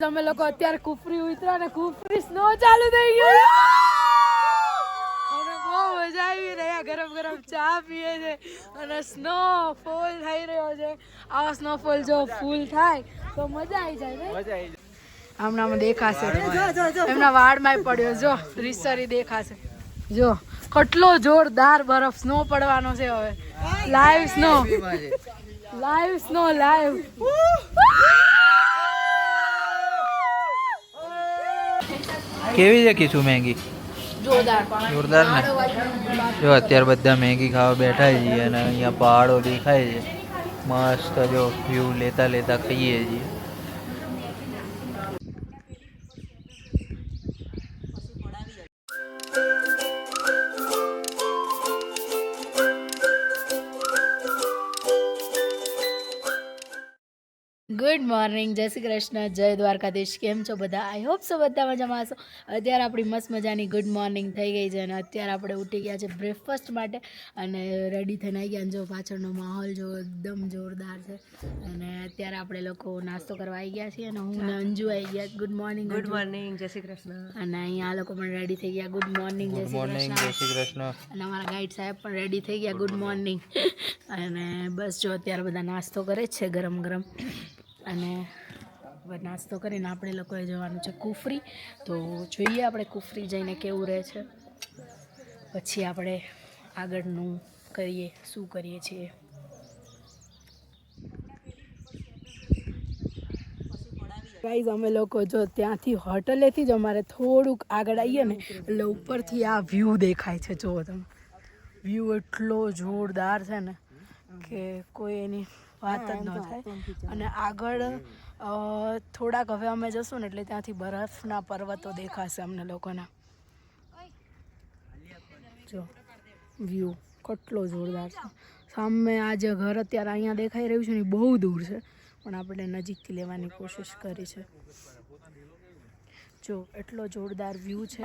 તમે લોકો અત્યારે કુફરી ઉતરા ને કુફરી સ્નો ચાલુ થઈ ગયો અને બહુ મજા આવી રહ્યા ગરમ ગરમ ચા પીએ છે અને સ્નો ફોલ થઈ રહ્યો છે આવા સ્નોફોલ જો ફૂલ થાય તો મજા આવી જાય ને મજા આવી જાય હમણાં દેખાશે એમના વાળમાં પડ્યો જો રીસરી દેખાશે જો કેટલો જોરદાર બરફ સ્નો પડવાનો છે હવે લાઈવ સ્નો લાઈવ કેવી છે કીશું મેગી જોરદાર ને જો અત્યારે બધા મેગી ખાવા બેઠા છીએ અને અહીંયા પહાડો દેખાય છે મસ્ત જો વ્યૂ લેતા લેતા ખાઈએ છીએ ગુડ મોર્નિંગ જય શ્રી કૃષ્ણ જય દ્વારકાધીશ કેમ છો બધા આઈ હોપ સો બધા મજામાં હશો અત્યારે આપણી મસ્ત મજાની ગુડ મોર્નિંગ થઈ ગઈ છે અને અત્યારે આપણે ઉઠી ગયા છે બ્રેકફાસ્ટ માટે અને રેડી થઈને આવી ગયા જો પાછળનો માહોલ જો એકદમ જોરદાર છે અને અત્યારે આપણે લોકો નાસ્તો કરવા આવી ગયા છીએ અને હું ને અંજુ આવી ગયા ગુડ મોર્નિંગ જય શ્રી કૃષ્ણ અને અહીંયા આ લોકો પણ રેડી થઈ ગયા ગુડ મોર્નિંગ જય શ્રી કૃષ્ણ અને અમારા ગાઈડ સાહેબ પણ રેડી થઈ ગયા ગુડ મોર્નિંગ અને બસ જો અત્યારે બધા નાસ્તો કરે જ છે ગરમ ગરમ અને નાસ્તો કરીને આપણે લોકોએ જવાનું છે કુફરી તો જોઈએ આપણે કુફરી જઈને કેવું રહે છે પછી આપણે આગળનું કરીએ શું કરીએ છીએ ગાઈઝ અમે લોકો જો ત્યાંથી હોટલેથી જ અમારે થોડુંક આગળ આવીએ ને એટલે ઉપરથી આ વ્યૂ દેખાય છે જુઓ તમે વ્યૂ એટલો જોરદાર છે ને કે કોઈ એની વાત જ ન થાય અને આગળ થોડાક હવે અમે જશું ને એટલે ત્યાંથી બરફના પર્વતો દેખાશે અમને લોકોના જો વ્યૂ કેટલો જોરદાર છે સામે આ જે ઘર અત્યારે અહીંયા દેખાઈ રહ્યું છે ને બહુ દૂર છે પણ આપણે નજીકથી લેવાની કોશિશ કરી છે જો એટલો જોરદાર વ્યૂ છે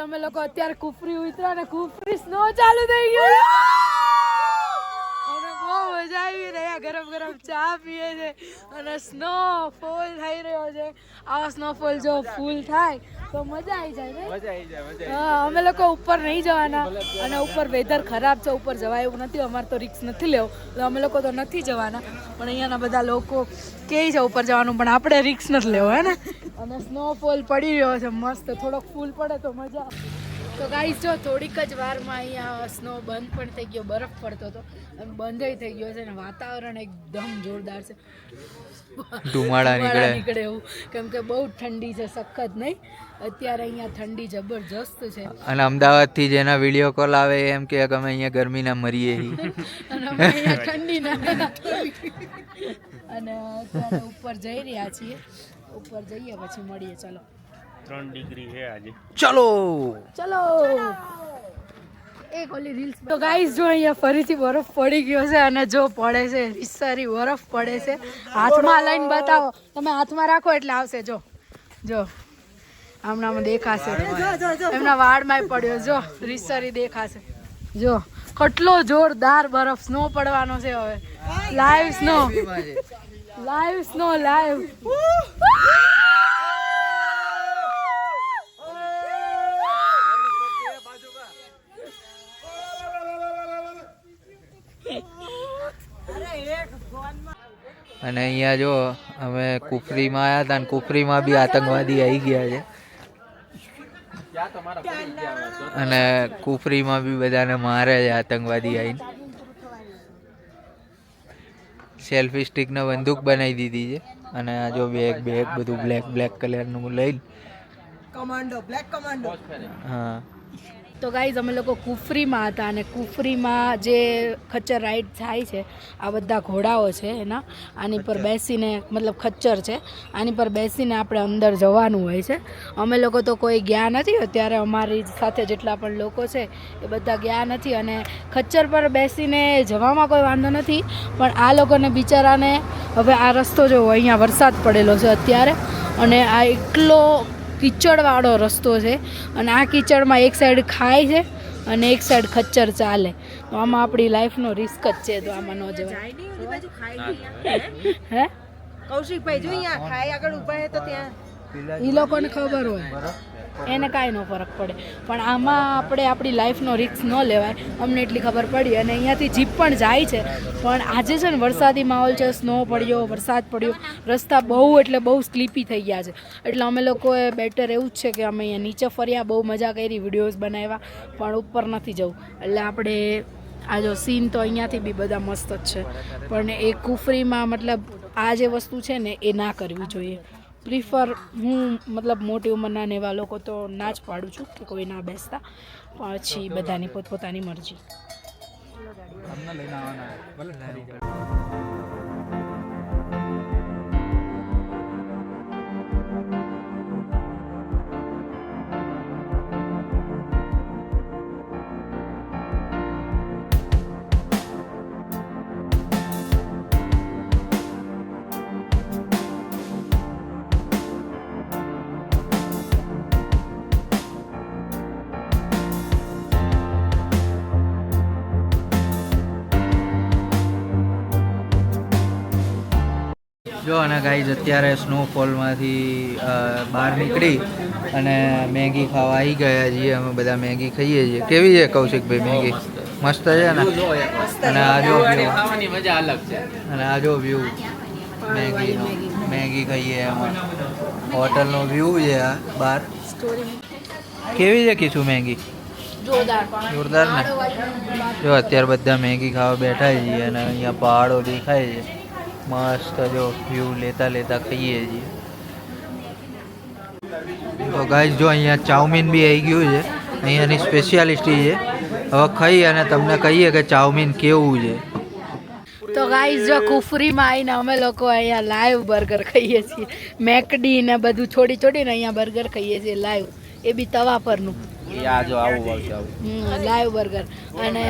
તમે લોકો અત્યારે કુફરી ઉતરા ને કુફરી સ્નો ચાલુ થઈ ગયો અને બહુ મજા આવી રહ્યા ગરમ ગરમ ચા પીએ છે અને સ્નો ફોલ થઈ રહ્યો છે આવા સ્નોફોલ જો ફૂલ થાય તો મજા આવી જાય ને મજા આવી જાય હા અમે લોકો ઉપર નહીં જવાના અને ઉપર વેધર ખરાબ છે ઉપર જવાય એવું નથી અમારે તો રિસ્ક નથી લેવો એટલે અમે લોકો તો નથી જવાના પણ અહીંયાના બધા લોકો કહે છે ઉપર જવાનું પણ આપણે રિસ્ક નથી લેવો હે ને અને સ્નોફોલ પડી રહ્યો છે મસ્ત થોડોક ફૂલ પડે તો મજા તો ગાઈસ જો થોડીક જ વારમાં અહીંયા સ્નો બંધ પણ થઈ ગયો બરફ પડતો હતો અને બંધ થઈ ગયો છે અને વાતાવરણ એકદમ જોરદાર છે ધુમાડા નીકળે એવું કેમ કે બહુ ઠંડી છે સખત નહીં અત્યારે અહીંયા ઠંડી જબરજસ્ત છે અને અમદાવાદથી જેના વિડીયો કોલ આવે એમ કે અમે અહીંયા ગરમીના મરીએ અને અમે અહીંયા ઠંડીના અને અત્યારે ઉપર જઈ રહ્યા છીએ ઉપર જઈએ પછી મળીએ ચલો 3 ડિગ્રી છે આજે ચલો એક ઓલી રીલ્સ તો ગાઈસ જો અહીંયા ફરીથી બરફ પડી ગયો છે અને જો પડે છે રીસરી બરફ પડે છે હાથમાં લઈને બતાવો તમે હાથમાં રાખો એટલે આવશે જો હમણાં દેખાશે એમના વાળમાં પડ્યો જો રીસરી દેખાશે જો કેટલો જોરદાર બરફ સ્નો પડવાનો છે હવે લાઈવ સ્નો અને અહીંયા જો અમે કુફરીમાં આવ્યા હતા અને કુફરીમાં બી આતંકવાદી આવી ગયા છે અને કુફરીમાં બી બધાને મારે છે આતંકવાદી આવીને સેલ્ફી સ્ટિકને બંદૂક બનાવી દીધી છે અને આ જો બેગ બધું બ્લેક કલરનું લઈને કમાન્ડો બ્લેક કમાન્ડો. હા. તો ગાઈઝ અમે લોકો કુફરીમાં હતા અને કુફરીમાં જે ખચ્ચર રાઈડ થાય છે આ બધા ઘોડાઓ છે એના આની પર બેસીને મતલબ ખચ્ચર છે આની પર બેસીને આપણે અંદર જવાનું હોય છે. અમે લોકો તો કોઈ ગયા નથી અત્યારે અમારી સાથે જેટલા પણ લોકો છે એ બધા ગયા નથી અને ખચ્ચર પર બેસીને જવામાં કોઈ વાંધો નથી પણ આ લોકોને બિચારાને હવે આ રસ્તો જો અહીંયા વરસાદ પડેલો છે અત્યારે અને આ એટલો કીચડવાળો રસ્તો છે અને આ કીચડમાં એક સાઈડ ખાય છે અને એક સાઈડ ખચ્ચર ચાલે તો આમાં આપણી લાઈફનો રિસ્ક જ છે તો આમાં ન જવાય. હે કૌશિકભાઈ જો અહીંયા ખાઈ આગળ ઊભા હે તો ત્યાં એ લોકોને ખબર હોય એને કાંઈ ન ફરક પડે પણ આમાં આપણે આપણી લાઈફનો રિસ્ક ન લેવાય. અમને એટલી ખબર પડી અને અહીંયાથી જીપ પણ જાય છે પણ આજે છે ને વરસાદી માહોલ છે, સ્નો પડ્યો, વરસાદ પડ્યો, રસ્તા બહુ એટલે બહુ સ્લીપી થઈ ગયા છે એટલે અમે લોકોએ બેટર એવું જ છે કે અમે અહીંયા નીચે ફર્યા, બહુ મજા કરી, વિડીયોઝ બનાવ્યા પણ ઉપર નથી જવું એટલે આપણે આ જો સીન તો અહીંયાથી બી બધા મસ્ત જ છે પણ એ કુફરીમાં મતલબ આ જે વસ્તુ છે ને એ ના કરવી જોઈએ. પ્રિફર હું મતલબ મોટી ઉંમરના ને એવા લોકો તો ના જ પાડું છું કે કોઈ ના બેસતા પછી બધાની પોતપોતાની મરજી. જો અને ગાઈઝ અત્યારે સ્નોફોલમાંથી બહાર નીકળી અને મેગી ખાવા આવી ગયા છીએ. અમે બધા મેગી ખાઈએ છીએ. કેવી છે કૌશિકભાઈ મેગી? મસ્ત છે ને? અને આ જો ખાવાની મજા અલગ છે. અને આ જો વ્યૂ મેગીનો, મેગી ખાઈએ એમાં હોટલનો વ્યૂ છે આ બહાર. કેવી છે કીશું મેગી? જોરદાર ને? જો અત્યારે બધા મેગી ખાવા બેઠા છીએ અને અહીંયા પહાડો દેખાય છે મસ્ત. જો વ્યૂ લેતા ખાઈએ છીએ. તો ગાઈઝ જો અહીંયા ચાઉમીન બી આવી ગયું છે, અહીંયાની સ્પેશિયાલિસ્ટી છે. હવે ખાઈ અને તમને કહીએ કે ચાઉમીન કેવું છે. તો ગાઈઝ જો કુફરીમાં આવીને અમે લોકો અહીંયા લાઈવ બર્ગર ખાઈએ છીએ. મેકડી ને બધું છોડીને અહીંયા બર્ગર ખાઈએ છીએ લાઈવ, એ બી તવા પરનું. લાઈવ બર્ગર અને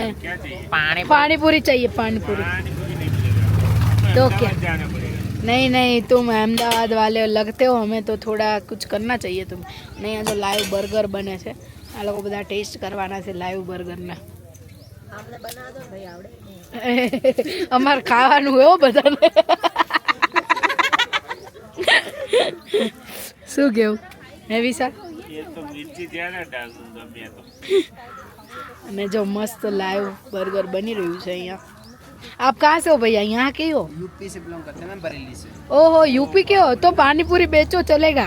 પાણીપુરી चाहिए, पानीपुरी तो क्या? नहीं तुम अहमदाबाद वाले लगते हो, हमें तो थोड़ा कुछ करना चाहिए तुम. नहीं यहाँ तो लाइव बर्गर बने છે આ લોકો બધા ટેસ્ટ કરવાના છે લાઈવ બર્ગરના. અમારે ખાવાનું એવો બધાને શું કેવું હે વિશાલ? અને જો મસ્ત લાઈવ બર્ગર બની રહ્યું છે અહીંયા. आप कहाँ से हो भैया? यहाँ के हो? यूपी से बिलोंग करते हैं मैम, बरेली से. ओहो यूपी के हो तो पानी पूरी बेचो चलेगा.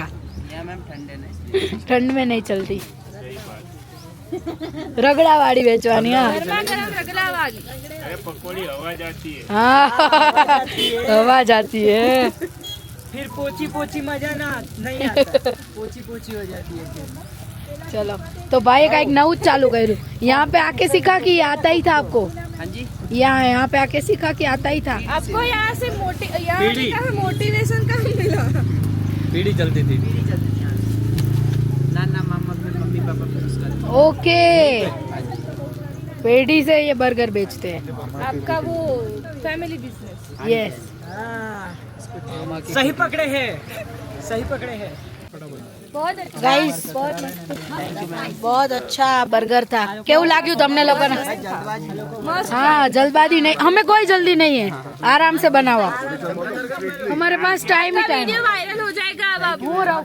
यहाँ मैम ठंडे नहीं. ठंड में नहीं चलती. रगड़ा वाली बेचवानी. हाँ हाँ आवाज आती है. फिर पोची मजा ना नहीं आता. पोची हो जाती है. चलो तो भाई का एक नऊ चालू करूँ. यहाँ पे आके सीखा कि आता ही था आपको? हाँ जी. यहाँ पे आके सीखा कि आता ही था आपको? यहाँ से मोटिवेशन कहाँ मिला? पीढ़ी चलती थी. नाना मामा फिर मम्मी पापा फिर उसका. ओके पेड़ी से ये बर्गर बेचते हैं. आपका वो फैमिली बिजनेस. यस सही पकड़े हैं. गाइस बहुत अच्छा बर्गर था. કેવું લાગ્યું તમને લોકોને? हाँ जल्दबाजी नहीं, हमें कोई जल्दी नहीं है, आराम से बनाओ. हमारे पास टाइम ही टाइम. वायरल हो जाएगा अब आप. હું રહું.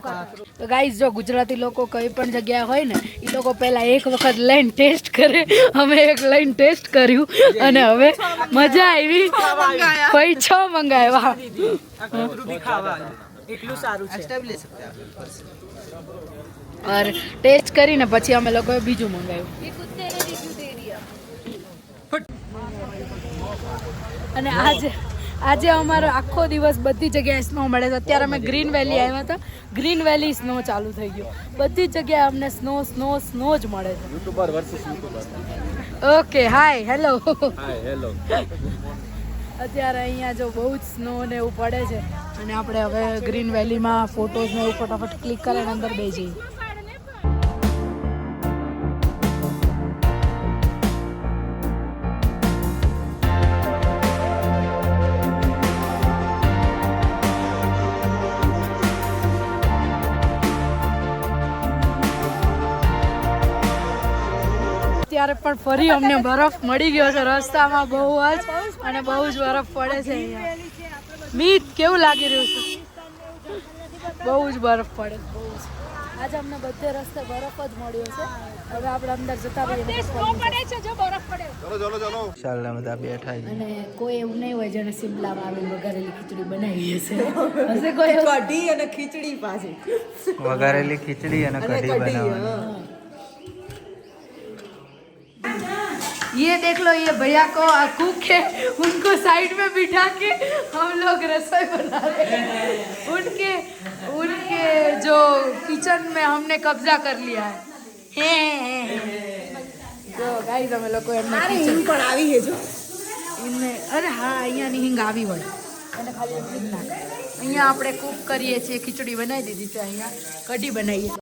તો ગાઈઝ જો ગુજરાતી લોકો કઈ પણ જગ્યા હોય ને એ લોકો પહેલા એક વખત લઈને ટેસ્ટ કરે. અમે એક લઈને ટેસ્ટ કર્યું અને હવે મજા આવી. પછી 6 મંગાવ્યા. એટલું સારું છે. और ટેસ્ટ કરીને પછી અમે લોકોએ બીજું મંગાવ્યું. અને આજે અમારો આખો દિવસ બધી જગ્યાએ સ્નો મળે છે. અત્યારે અમે ગ્રીન વેલી આવ્યા હતા. ગ્રીન વેલી સ્નો ચાલુ થઈ ગયો. બધી જગ્યાએ અમને સ્નો સ્નો સ્નો જ મળે છે. YouTuber versus YouTuber. Okay hi hello. Hi hello. અત્યારે અહીંયા જો બહુ જ સ્નો ને એવું પડે છે અને આપણે હવે ગ્રીન વેલીમાં ફોટોઝ ને એવું ફટાફટ ક્લિક કરીને અંદર બેસી જઈએ. ત્યારે પણ ફરી અમને બરફ મળી ગયો છે રસ્તામાં બહુ જ અને બહુ જ બરફ પડે છે અહીંયા. મીત કેવું લાગી રહ્યું છે? બહુ જ બરફ પડે છે બહુ જ. આજે અમને બધે રસ્તે બરફ જ મળ્યો છે. હવે આપણે અંદર જતા રહીએ. ચાલ બધા બેઠા છે. અને કોઈ એવું નહીં હોય જેને શિમલામાં આવીને વઘારેલી ખીચડી બનાવી હશે. હશે કોઈ કઢી અને ખીચડી પાછી. વઘારેલી ખીચડી અને કઢી બનાવવાની. ये देख लो ये भैया को कुक है उनको साइड में बिठा के हम लोग रसोई बना रहे हैं उनके जो किचन में हमने कब्जा कर लिया है तो गाइस અમે લોકો એમના હિંગ પણ આવી છે જો. એમને અરે હા અહીંયાની હિંગ આવી હોય અને ખાલી એટલી જ નાખે. અહીંયા આપણે કુક કરીએ છીએ. ખીચડી બનાવી દીધી છે. અહીંયા કઢી બનાવીએ.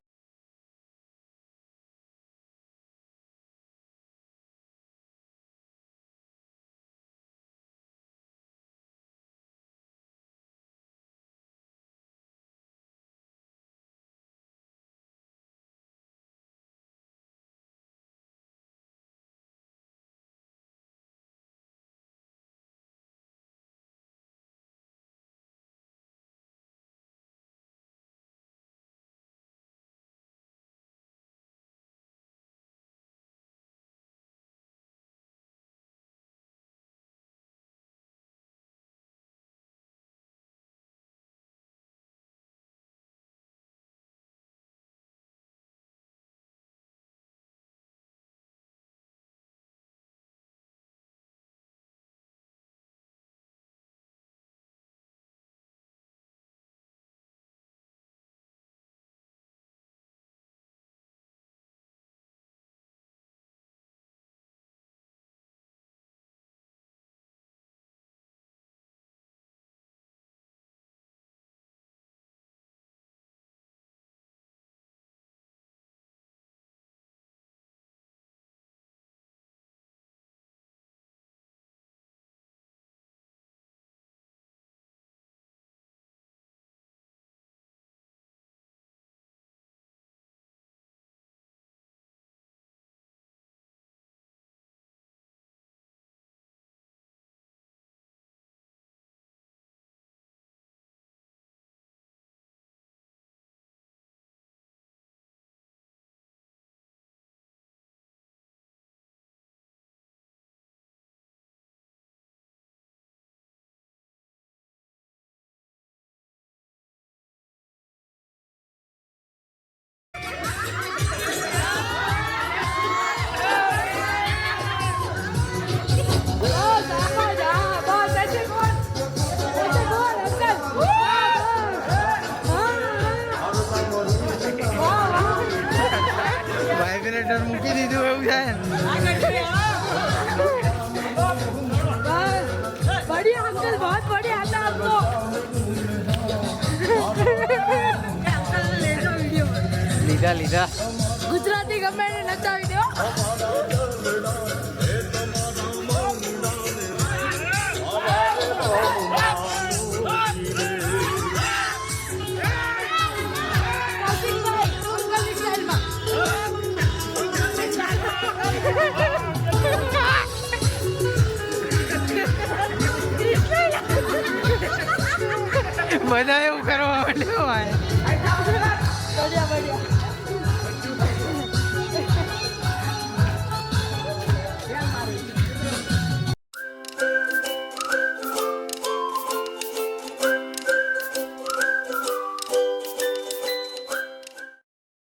વાઇબ્રેટર મૂકી દીધું એવું છે. बढ़िया अंकल बहुत बढ़िया आता आपको લીધા ગુજરાતી ગમે એને નચાવી દો. બધા એવું કરવા માંડ્યું. बढ़िया बढ़िया